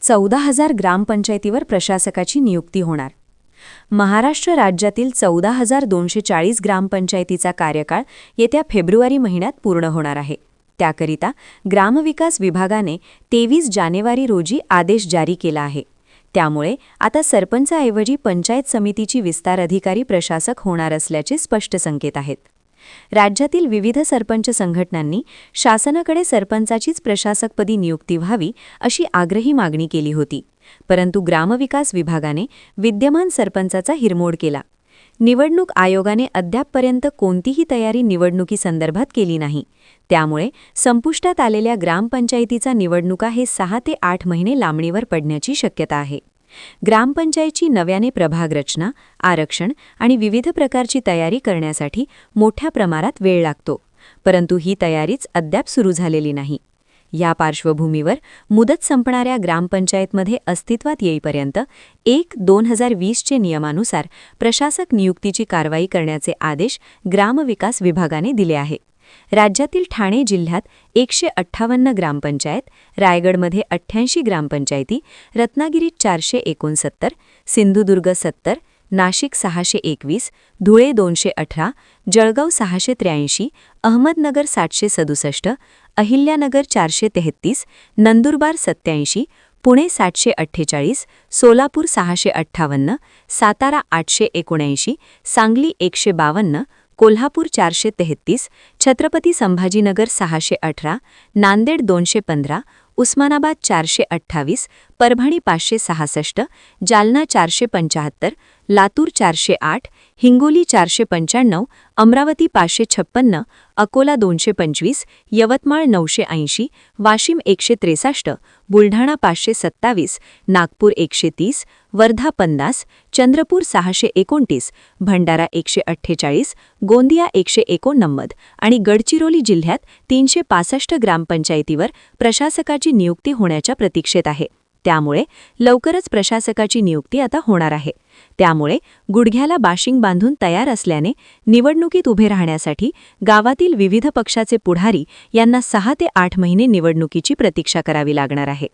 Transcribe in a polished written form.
14,000 ग्रामपंचायतीवर प्रशासकाची नियुक्ती होणार. महाराष्ट्र राज्यातील 14,240 ग्रामपंचायतीचा कार्यकाळ येत्या फेब्रुवारी महिन्यात पूर्ण होणार आहे. त्याकरिता ग्रामविकास विभागाने 23 जानेवारी रोजी आदेश जारी केला आहे. त्यामुळे आता सरपंचाऐवजी पंचायत समितीची विस्तार अधिकारी प्रशासक होणार असल्याचे स्पष्ट संकेत आहेत. राज्यातील विविध सरपंच संघटनांनी शासनाकडे सरपंचाचीच प्रशासकपदी नियुक्ती व्हावी अशी आग्रही मागणी केली होती. परंतु ग्रामविकास विभागाने विद्यमान सरपंचाचा हिरमोड केला. निवडणूक आयोगाने अद्यापपर्यंत कोणतीही तयारी निवडणुकीसंदर्भात केली नाही. त्यामुळे संपुष्टात आलेल्या ग्रामपंचायतीचा निवडणुका हे 6 ते 8 महिने लांबणीवर पडण्याची शक्यता आहे. ग्रामपंचायतीची नव्याने प्रभाग रचना, आरक्षण आणि विविध प्रकारची तयारी करण्यासाठी मोठ्या प्रमाणात वेळ लागतो. परंतु ही तयारीच अद्याप सुरू झालेली नाही. या पार्श्वभूमीवर मुदत संपणाऱ्या ग्रामपंचायतमध्ये अस्तित्वात येईपर्यंत 1/2020 नियमानुसार प्रशासक नियुक्तीची कारवाई करण्याचे आदेश ग्रामविकास विभागाने दिले आहे. राज्यातील ठाणे जिल्ह्यात 158 ग्रामपंचायत, रायगडमध्ये 88 ग्रामपंचायती, रत्नागिरीत 469, सिंधुदुर्ग 70, नाशिक 621, धुळे 218, जळगाव 683, अहमदनगर 767, अहिल्यानगर 433, नंदुरबार 87, पुणे 748, सोलापूर 658, सातारा 879, सांगली 152, कोल्हापूर 433, छत्रपती संभाजीनगर 618, नांदेड 215, उस्मानाबाद 428, परभणी 566, जालना 475, लातूर 408, हिंगोली 495, अमरावती 556, अकोला 225, यवतमाळ 980, वाशिम 163, बुलढाणा 527, नागपूर 130, वर्धा 50, चंद्रपूर 629, भंडारा 148, गोंदिया 189 आणि गडचिरोली जिल्ह्यात 365 ग्रामपंचायतीवर प्रशासकाची नियुक्ती होण्याच्या प्रतीक्षेत आहे. त्यामुळे लवकरच प्रशासकाची नियुक्ती आता होणार आहे. त्यामुळे गुडघ्याला बाशिंग बांधून तयार असल्याने निवडणुकीत उभे राहण्यासाठी गावातील विविध पक्षाचे पुढारी यांना 6 ते 8 महिने निवडणुकीची प्रतीक्षा करावी लागणार आहे.